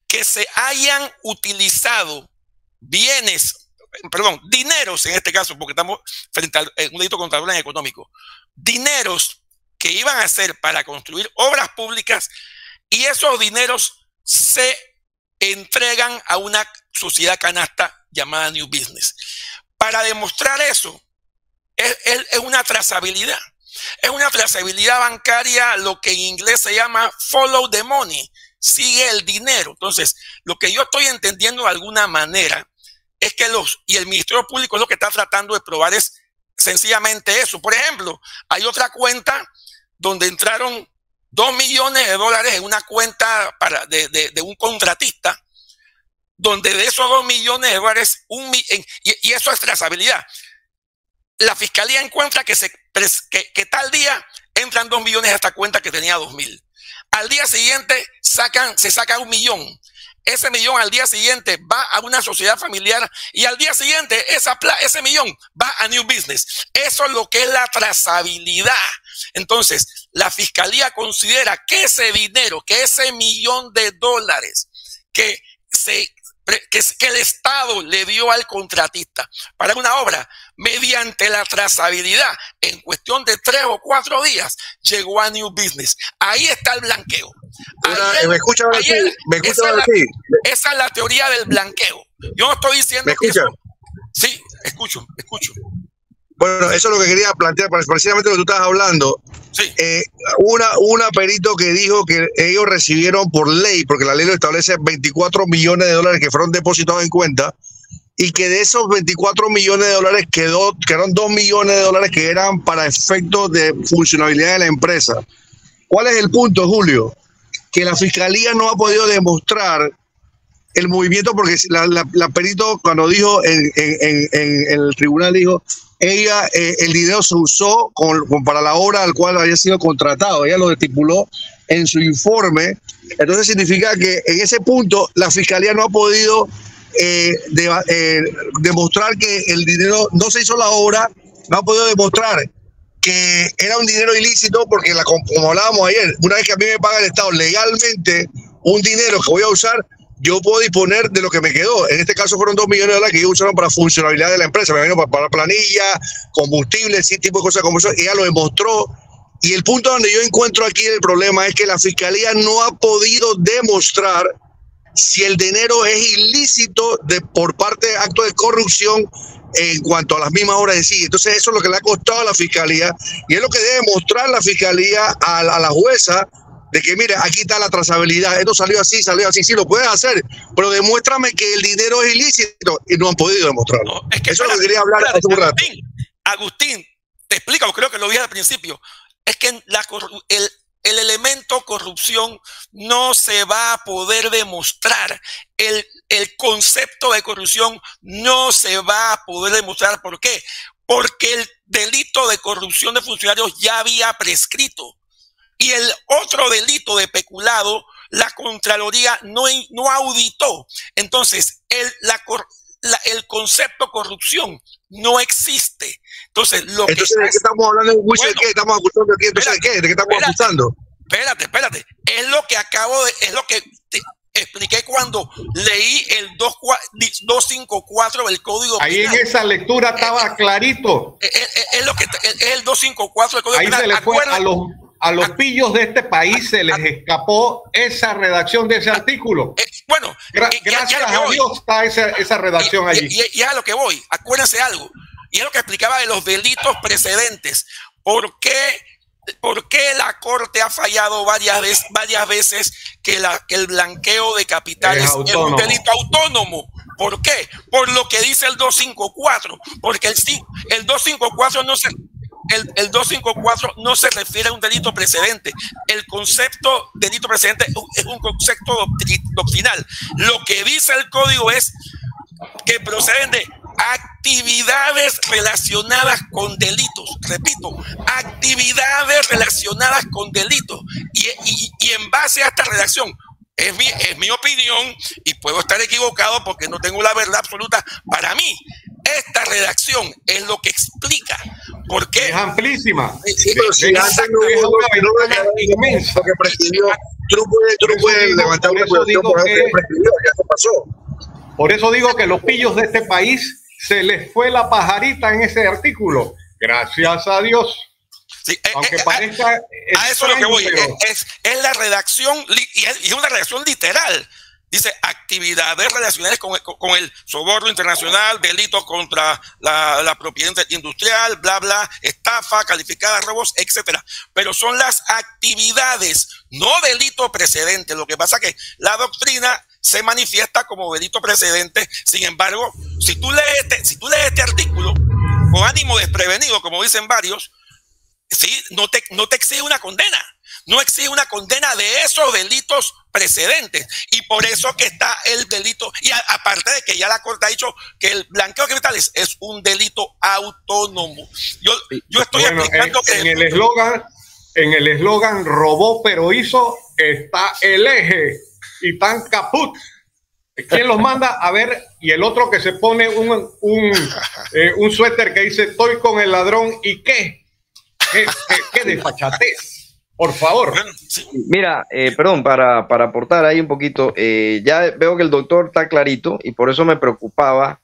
Que se hayan utilizado dineros en este caso, porque estamos frente a un delito contra el orden económico, dineros que iban a ser para construir obras públicas y esos dineros se entregan a una sociedad canasta llamada New Business. Para demostrar eso, es una trazabilidad. Es una trazabilidad bancaria, lo que en inglés se llama follow the money, sigue el dinero. Entonces, lo que yo estoy entendiendo de alguna manera es que y el Ministerio Público es lo que está tratando de probar es sencillamente eso. Por ejemplo, hay otra cuenta donde entraron $2 millones en una cuenta de un contratista, donde de esos $2 millones, y eso es trazabilidad. La fiscalía encuentra que tal día entran 2 millones a esta cuenta que tenía 2.000. Al día siguiente se saca 1 millón. Ese millón al día siguiente va a una sociedad familiar y al día siguiente ese millón va a New Business. Eso es lo que es la trazabilidad. Entonces, la fiscalía considera que ese dinero, que ese $1 millón que el Estado le dio al contratista para una obra, mediante la trazabilidad, en cuestión de 3 o 4 días, llegó a New Business. Ahí está el blanqueo. ¿Me escucha ahora sí? Esa es la teoría del blanqueo. Yo no estoy diciendo que eso... Sí, escucho. Bueno, eso es lo que quería plantear, precisamente lo que tú estabas hablando. Sí. Una perito que dijo que ellos recibieron por ley, porque la ley lo establece, $24 millones que fueron depositados en cuenta, y que de esos $24 millones quedaron $2 millones que eran para efectos de funcionabilidad de la empresa. ¿Cuál es el punto, Julio? Que la fiscalía no ha podido demostrar el movimiento, porque la perito cuando dijo en el tribunal, dijo, el dinero se usó para la obra al cual había sido contratado. Ella lo estipuló en su informe. Entonces significa que en ese punto la fiscalía no ha podido demostrar que el dinero no se hizo la obra, no ha podido demostrar que era un dinero ilícito, porque como hablábamos ayer, una vez que a mí me paga el Estado legalmente un dinero que voy a usar, yo puedo disponer de lo que me quedó. En este caso fueron $2 millones que ellos usaron para funcionalidad de la empresa. Me vino para planilla, combustible, ese tipo de cosas como eso. Ella lo demostró. Y el punto donde yo encuentro aquí el problema es que la fiscalía no ha podido demostrar si el dinero es ilícito por parte de actos de corrupción en cuanto a las mismas obras en sí. Entonces eso es lo que le ha costado a la fiscalía y es lo que debe mostrar la fiscalía a la jueza, de que mire, aquí está la trazabilidad, esto salió así, sí, lo puedes hacer, pero demuéstrame que el dinero es ilícito, y no han podido demostrarlo. No, eso es lo que quería hablar hace un rato. Agustín, te explico, creo que lo dije al principio, es que el elemento corrupción no se va a poder demostrar, el concepto de corrupción no se va a poder demostrar. ¿Por qué? Porque el delito de corrupción de funcionarios ya había prescrito. Y el otro delito de peculado, la Contraloría no auditó. Entonces, el concepto corrupción no existe. Entonces, ¿de qué estamos hablando en juicio? ¿De qué estamos acusando aquí? Entonces, ¿de qué? ¿De qué estamos acusando? Espérate. Es lo que te expliqué cuando leí el 254 del Código Penal. Ahí en esa lectura estaba clarito. Es el 254 del Código Penal. Ahí se le fue a los pillos de este país, se les escapó esa redacción de ese artículo. Bueno, gracias a Dios está esa redacción allí. Y a lo que voy, acuérdense algo, y es lo que explicaba de los delitos precedentes. ¿Por qué la Corte ha fallado varias veces que el blanqueo de capitales es un delito autónomo? ¿Por qué? Por lo que dice el 254, porque el 254 el 254 no se refiere a un delito precedente. El concepto delito precedente es un concepto doctrinal. Lo que dice el código es que proceden de actividades relacionadas con delitos. Repito, actividades relacionadas con delitos. Y en base a esta redacción, es mi opinión, y puedo estar equivocado porque no tengo la verdad absoluta, para mí, esta redacción es lo que explica por qué. Es amplísima. Sí, pero si antes inmensa que prescribió, tú no puedes levantar una cuestión por que prescribió, ya se pasó. Por eso digo que los pillos de este país se les fue la pajarita en ese artículo. Gracias a Dios. Sí, aunque parezca a eso es lo que voy. Es la redacción, y es una redacción literal. Dice actividades relacionadas con el soborno internacional, delitos contra la propiedad industrial, bla, bla, estafa, calificada, robos, etcétera. Pero son las actividades, no delito precedente. Lo que pasa es que la doctrina se manifiesta como delito precedente. Sin embargo, si tú lees este artículo con ánimo desprevenido, como dicen varios, sí, no te exige una condena. No exige una condena de esos delitos precedentes. Y por eso que está el delito. Y aparte de que ya la Corte ha dicho que el blanqueo de capitales es un delito autónomo. Yo estoy explicando que... En el eslogan robó pero hizo está el eje y tan caput. ¿Quién los manda? A ver, y el otro que se pone un suéter que dice estoy con el ladrón y qué desfachatez. Por favor. Mira, perdón, para aportar ahí un poquito, ya veo que el doctor está clarito y por eso me preocupaba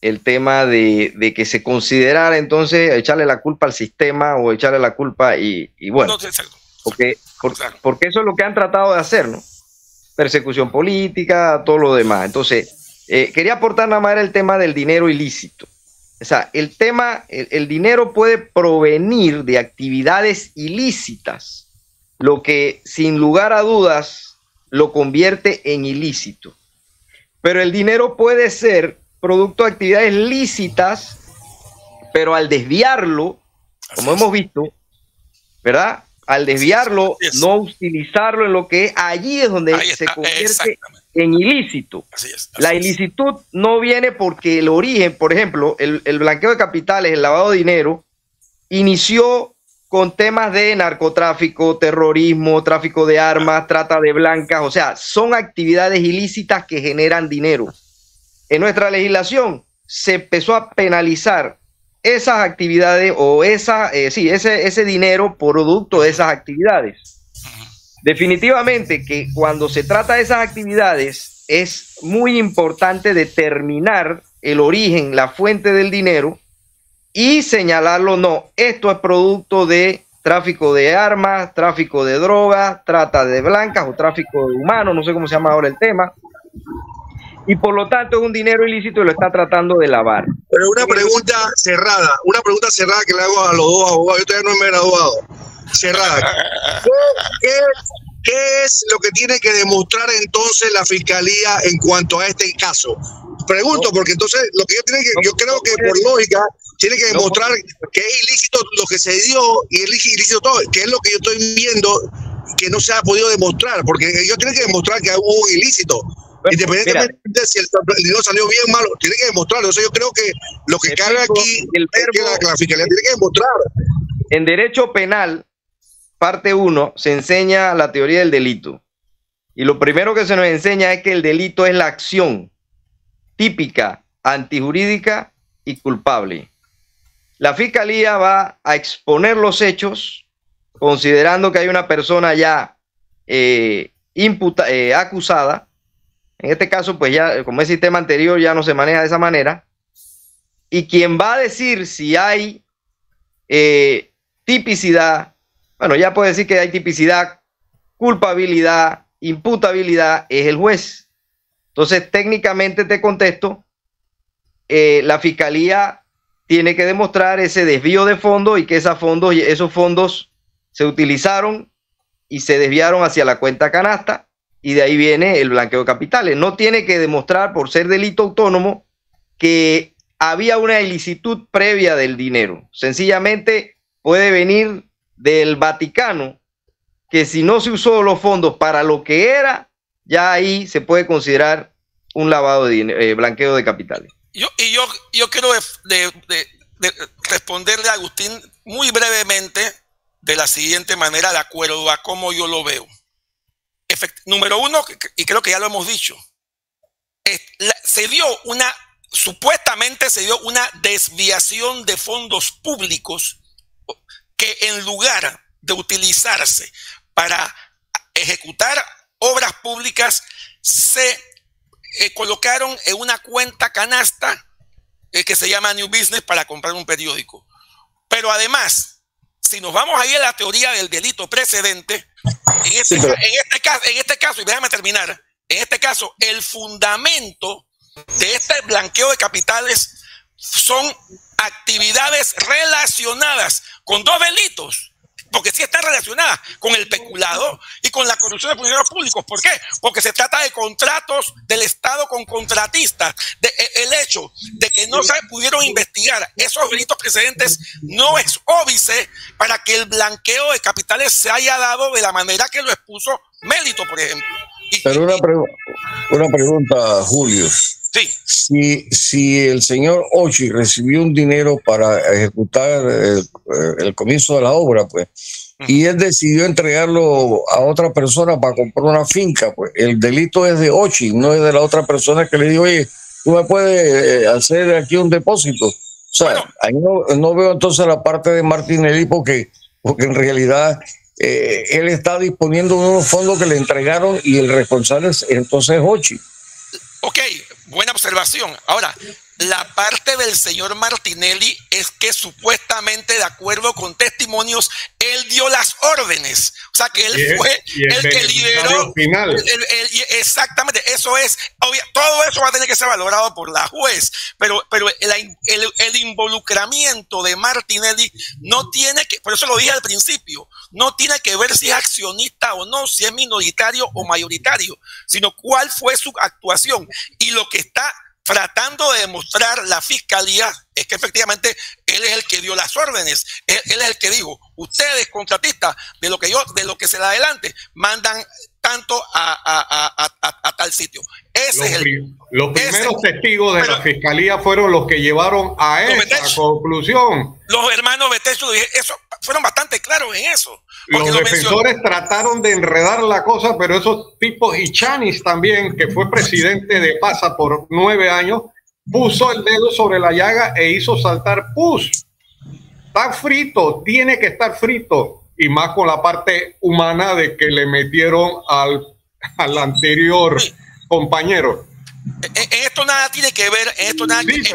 el tema de que se considerara entonces echarle la culpa al sistema o echarle la culpa y bueno, porque eso es lo que han tratado de hacer, ¿no? Persecución política, todo lo demás. Entonces, quería aportar nada más el tema del dinero ilícito. O sea, el dinero puede provenir de actividades ilícitas, lo que sin lugar a dudas lo convierte en ilícito. Pero el dinero puede ser producto de actividades lícitas, pero al desviarlo, como hemos visto, ¿verdad? Al desviarlo, no utilizarlo en lo que es, allí es donde se convierte en ilícito. La ilicitud no viene porque el origen, por ejemplo, el blanqueo de capitales, el lavado de dinero, inició con temas de narcotráfico, terrorismo, tráfico de armas, trata de blancas, o sea, son actividades ilícitas que generan dinero. En nuestra legislación se empezó a penalizar esas actividades o ese dinero producto de esas actividades. Definitivamente que cuando se trata de esas actividades es muy importante determinar el origen, la fuente del dinero y señalarlo, no, esto es producto de tráfico de armas, tráfico de drogas, trata de blancas o tráfico de humanos, no sé cómo se llama ahora el tema. Y por lo tanto es un dinero ilícito y lo está tratando de lavar. Pero una pregunta cerrada que le hago a los dos abogados, yo todavía no me he graduado, cerrada. ¿Qué es lo que tiene que demostrar entonces la Fiscalía en cuanto a este caso? Pregunto, porque entonces lo que yo creo que por lógica tiene que demostrar que es ilícito lo que se dio y es ilícito todo, que es lo que yo estoy viendo que no se ha podido demostrar, porque ellos tienen que demostrar que hubo un ilícito. Independientemente de si el dinero salió bien o malo, tiene que demostrarlo. Entonces yo creo que lo que cabe aquí es que la Fiscalía tiene que demostrar. En derecho penal, parte 1, se enseña la teoría del delito. Y lo primero que se nos enseña es que el delito es la acción típica, antijurídica y culpable. La Fiscalía va a exponer los hechos considerando que hay una persona ya acusada. En este caso, pues ya, como el sistema anterior ya no se maneja de esa manera. Y quien va a decir si hay tipicidad, bueno, ya puede decir que hay tipicidad, culpabilidad, imputabilidad, es el juez. Entonces, técnicamente te contesto, la Fiscalía tiene que demostrar ese desvío de fondos y que esos fondos se utilizaron y se desviaron hacia la cuenta canasta. Y de ahí viene el blanqueo de capitales. No tiene que demostrar, por ser delito autónomo, que había una ilicitud previa del dinero. Sencillamente puede venir del Vaticano, que si no se usó los fondos para lo que era, ya ahí se puede considerar un lavado de dinero, blanqueo de capitales. Yo quiero responderle a Agustín muy brevemente de la siguiente manera, de acuerdo a cómo yo lo veo. Número uno, y creo que ya lo hemos dicho, supuestamente se dio una desviación de fondos públicos que en lugar de utilizarse para ejecutar obras públicas se colocaron en una cuenta canasta que se llama New Business para comprar un periódico. Pero además, si nos vamos ahí a la teoría del delito precedente, en este caso, y déjame terminar, en este caso, el fundamento de este blanqueo de capitales son actividades relacionadas con dos delitos, porque sí están relacionadas con el peculado y con la corrupción de funcionarios públicos. ¿Por qué? Porque se trata de contratos del Estado con contratistas. El hecho de que no se pudieron investigar esos delitos precedentes no es óbice para que el blanqueo de capitales se haya dado de la manera que lo expuso Mélito, por ejemplo. Pero una pregunta, Julio. Sí. Si el señor Ochi recibió un dinero para ejecutar el comienzo de la obra, pues, y él decidió entregarlo a otra persona para comprar una finca, pues el delito es de Ochi, no es de la otra persona que le dijo, oye, tú me puedes hacer aquí un depósito. O sea, bueno, ahí no veo entonces la parte de Martinelli porque en realidad él está disponiendo de unos fondos que le entregaron y el responsable entonces es Ochi. Ok, buena observación. Ahora, la parte del señor Martinelli es que supuestamente, de acuerdo con testimonios, él dio las órdenes. O sea, que él fue el que lideró. Exactamente, eso es. Todo eso va a tener que ser valorado por la juez. Pero el involucramiento de Martinelli no tiene que, por eso lo dije al principio, no tiene que ver si es accionista o no, si es minoritario o mayoritario, sino cuál fue su actuación. Y lo que está tratando de demostrar la fiscalía es que efectivamente él es el que dio las órdenes, él es el que dijo, ustedes contratistas, de lo que se da adelante, mandan tanto a tal sitio. Los primeros testigos de la fiscalía fueron los que llevaron a esa conclusión. Los hermanos Betecho fueron bastante claros en eso. Los defensores trataron de enredar la cosa, pero esos tipos, y Chanis también, que fue presidente de PASA por 9 años, puso el dedo sobre la llaga e hizo saltar pus. Está frito, tiene que estar frito. Y más con la parte humana de que le metieron al anterior compañero. Esto nada tiene que ver, en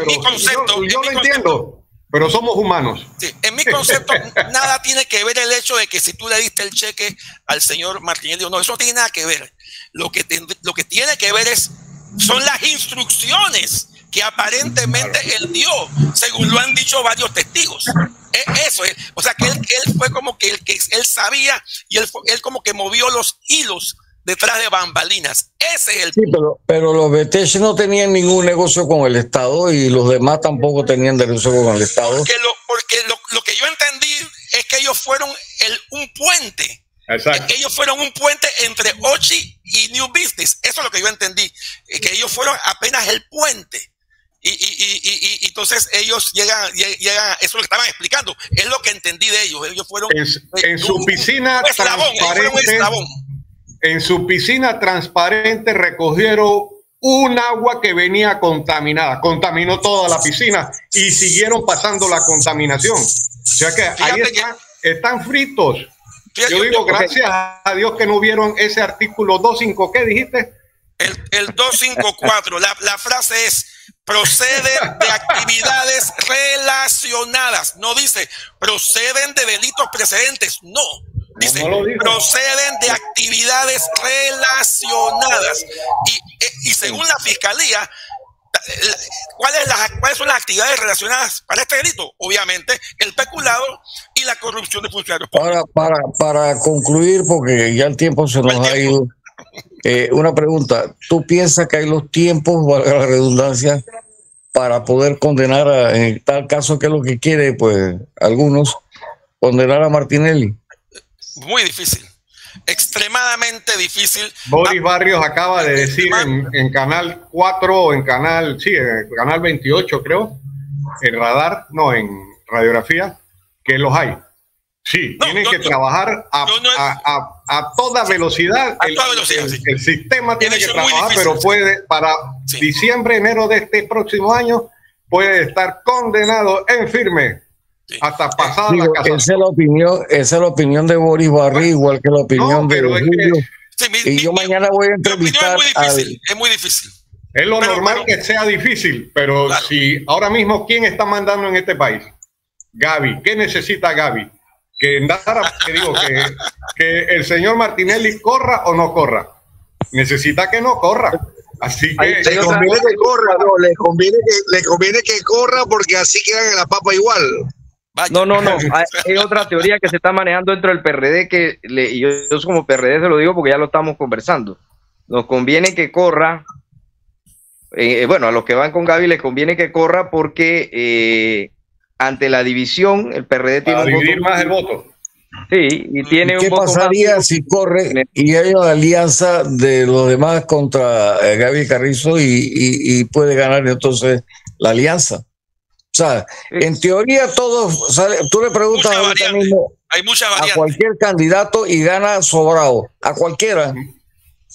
mi concepto. Yo lo entiendo. Pero somos humanos. Sí, en mi concepto, nada tiene que ver el hecho de que si tú le diste el cheque al señor Martinelli o no, eso no tiene nada que ver. Lo que tiene que ver son las instrucciones que aparentemente él dio, según lo han dicho varios testigos. Eso es. O sea, que él fue como que él sabía y él como que movió los hilos detrás de bambalinas. Ese es el punto. Pero los Betech no tenían ningún negocio con el Estado y los demás tampoco tenían negocio con el Estado. Porque lo que yo entendí es que ellos fueron un puente. Exacto. Ellos fueron un puente entre Ochi y New Business. Eso es lo que yo entendí. Que ellos fueron apenas el puente. Y entonces ellos llegan, eso es lo que estaban explicando. Es lo que entendí de ellos. Ellos fueron en su piscina transparente. En su piscina transparente recogieron un agua que venía contaminada, contaminó toda la piscina y siguieron pasando la contaminación. O sea que ahí están fritos. Yo digo, gracias a Dios que no vieron ese artículo 25, ¿qué dijiste? El 254, la frase es, procede de actividades relacionadas. No dice, proceden de delitos precedentes, no. Dice, proceden de actividades relacionadas. Y según la fiscalía, ¿cuáles son las actividades relacionadas para este delito? Obviamente, el peculado y la corrupción de funcionarios. Para concluir, porque ya el tiempo se nos ha ido, una pregunta. ¿Tú piensas que hay los tiempos, valga la redundancia, para poder condenar, en tal caso, que es lo que quiere, pues, algunos, condenar a Martinelli? Muy difícil, extremadamente difícil. Boris Barrios acaba de decir en Canal 4 o en Canal 28, creo, en Radar, no, en Radiografía, que los hay. Sí, tienen que trabajar a toda velocidad. El sistema tiene que trabajar, pero puede, para diciembre, enero de este próximo año, puede estar condenado en firme. Hasta pasada la casación. Esa es la opinión de Boris Barri, igual que la opinión de Julio. Yo mañana voy a entrevistar. Es muy difícil. Es lo normal que sea difícil, pero claro. Si ahora mismo, ¿quién está mandando en este país? Gaby. ¿Qué necesita Gaby? Que el señor Martinelli corra o no corra. necesita que no corra. Así que le conviene que corra, no, le conviene que corra porque así quedan en la papa igual. No. Hay otra teoría que se está manejando dentro del PRD que yo como PRD se lo digo porque ya lo estamos conversando. Nos conviene que corra. Bueno, a los que van con Gaby les conviene que corra porque ante la división el PRD tiene un voto más el voto. Sí, y tiene ¿Qué pasaría si corre y hay una alianza de los demás contra Gaby Carrizo y puede ganar entonces la alianza? O sea, en teoría todos sale, tú le preguntas ahorita mismo a cualquier candidato y gana sobrado, a cualquiera.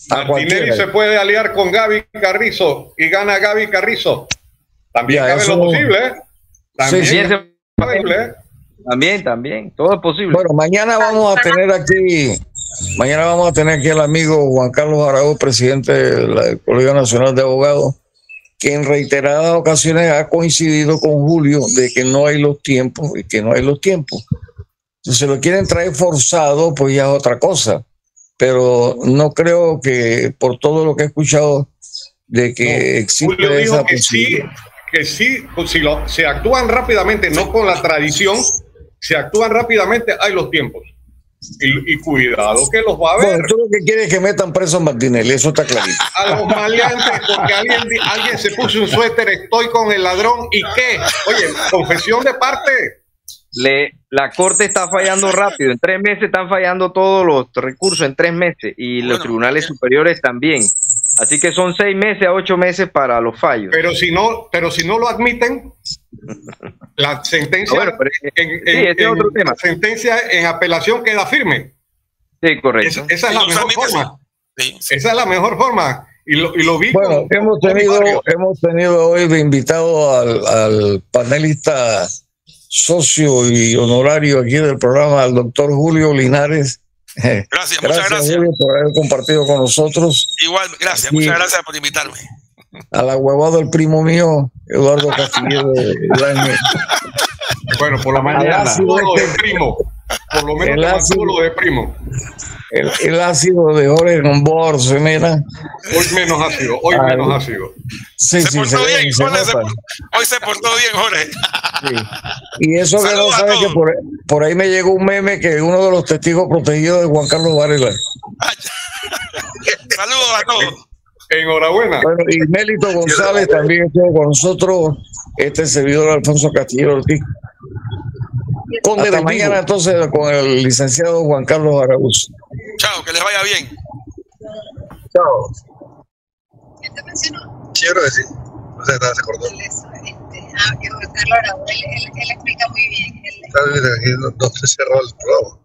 Martinelli se puede aliar con Gaby Carrizo y gana Gaby Carrizo. También cabe lo posible, ¿eh? También es posible, ¿eh? También, todo es posible. Bueno, mañana vamos a tener aquí al amigo Juan Carlos Araúz, presidente del Colegio Nacional de Abogados, que en reiteradas ocasiones ha coincidido con Julio de que no hay los tiempos y que no hay los tiempos. Si se lo quieren traer forzado, pues ya es otra cosa. Pero no creo que por todo lo que he escuchado de que existe Julio esa dijo que sí, pues si se actúan rápidamente, no con la tradición, se actúan rápidamente, hay los tiempos. Y cuidado que los va a ver. Bueno, tú lo que quieres es que metan preso a Martinelli, eso está clarito. A los maleantes, porque alguien se puso un suéter, estoy con el ladrón, ¿y qué? Oye, confesión de parte. La corte está fallando rápido, en 3 meses están fallando todos los recursos, en 3 meses, y los tribunales superiores también. Así que son 6 meses a 8 meses para los fallos. Pero si no lo admiten, la sentencia, otro tema. La sentencia en apelación queda firme. Sí, correcto. Esa es la mejor forma. Sí. Esa es la mejor forma. Y lo vi. Bueno, hemos tenido hoy de invitado al panelista socio y honorario aquí del programa, al doctor Julio Linares. Gracias, muchas gracias. Julio, por haber compartido con nosotros. Igual, gracias, muchas gracias por invitarme. A la huevada del primo mío, Eduardo Castillo de Lañez. Bueno, por la mañana, de primo. Por lo menos lo de primo. El ácido de Jorge Borges, mira. Hoy menos ácido, menos ácido. Sí, se portó bien, hoy se portó bien, Jorge. Sí. Y eso que no sabe que por ahí me llegó un meme que uno de los testigos protegidos de Juan Carlos Varela. Saludos a todos. Enhorabuena. Bueno, y Mélito González también estuvo con nosotros, este servidor Alfonso Castillo Ortiz. Hasta mañana entonces con el licenciado Juan Carlos Araúz. Chao, que les vaya bien. Chao. Quiero decir, no sé, se cortó. Juan Carlos Araúz, él explica muy bien. No se cerró el programa.